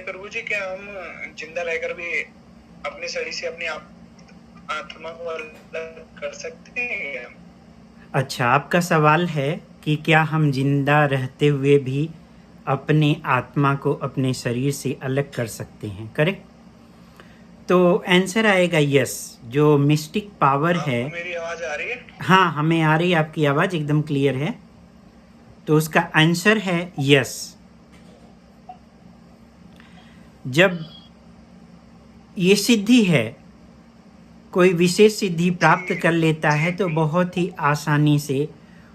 प्रभु जी, क्या हम जिंदा रहकर भी अपने शरीर से अपनी आत्मा को अलग कर सकते हैं? अच्छा, आपका सवाल है कि क्या हम जिंदा रहते हुए भी अपने आत्मा को अपने शरीर से अलग कर सकते हैं, करेक्ट? तो आंसर आएगा यस। जो मिस्टिक पावर है, आपको मेरी आवाज आ रही है? हाँ, हमें आ रही है, आपकी आवाज़ एकदम क्लियर है। तो उसका आंसर है यस। जब ये सिद्धि है, कोई विशेष सिद्धि प्राप्त जी कर लेता है जी तो बहुत ही आसानी से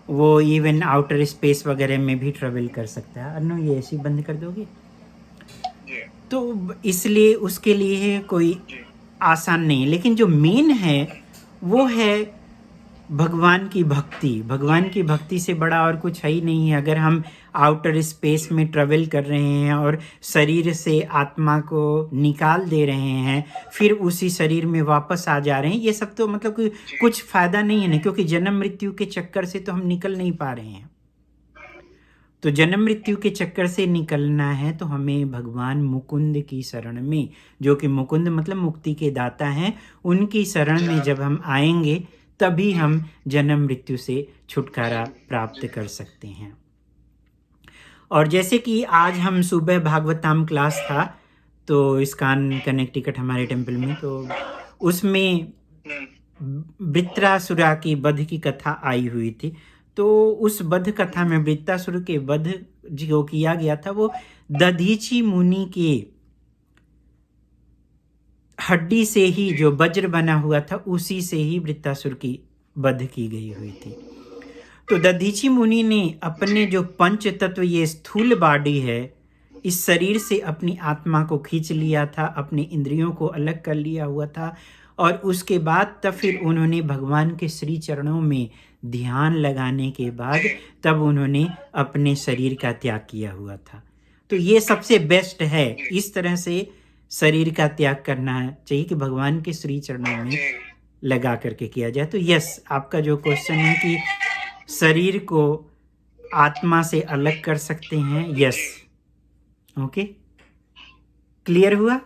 वो इवन आउटर स्पेस वगैरह में भी ट्रेवल कर सकता है। अनु, ये ऐसी बंद कर दोगे? जी तो इसलिए उसके लिए कोई जी आसान नहीं, लेकिन जो मेन है वो है भगवान की भक्ति। जी भगवान की भक्ति से बड़ा और कुछ है ही नहीं है। अगर हम आउटर स्पेस जी में ट्रेवल कर रहे हैं और शरीर से आत्मा को निकाल दे रहे हैं, फिर उसी शरीर में वापस आ जा रहे हैं, ये सब तो मतलब कि जी कुछ फायदा नहीं है ना, क्योंकि जन्म मृत्यु के चक्कर से तो हम निकल नहीं पा रहे हैं। तो जन्म मृत्यु के चक्कर से निकलना है तो हमें भगवान मुकुंद की शरण में, जो कि मुकुंद मतलब मुक्ति के दाता हैं, उनकी शरण में जब हम आएंगे तभी जी हम जन्म मृत्यु से छुटकारा प्राप्त कर सकते हैं। और जैसे कि आज हम सुबह भागवताम क्लास था, तो इस्कॉन कनेक्टिकट हमारे टेम्पल में, तो उसमें हम्म, वृत्रासुरा की वध की कथा आई हुई थी। तो उस वध कथा में वृत्रासुर के वध जो किया गया था वो दधीची मुनि के हड्डी से ही, जी जो वज्र बना हुआ था उसी से ही वृत्रासुर की वध की गई हुई थी। तो दधीची मुनि ने अपने जी जो पंच तत्व, ये स्थूल बॉडी है, इस शरीर से अपनी आत्मा को खींच लिया था, अपने इंद्रियों को अलग कर लिया हुआ था, और उसके बाद तब फिर जी उन्होंने भगवान के श्री चरणों में ध्यान लगाने के बाद जी तब उन्होंने अपने शरीर का त्याग किया हुआ था। तो ये सबसे बेस्ट है, जी इस तरह से शरीर का त्याग करना चाहिए कि भगवान के श्री चरणों में जी लगा करके किया जाए। तो यस, आपका जो क्वेश्चन है कि शरीर को आत्मा से अलग कर सकते हैं, यस। जी ओके, क्लियर हुआ?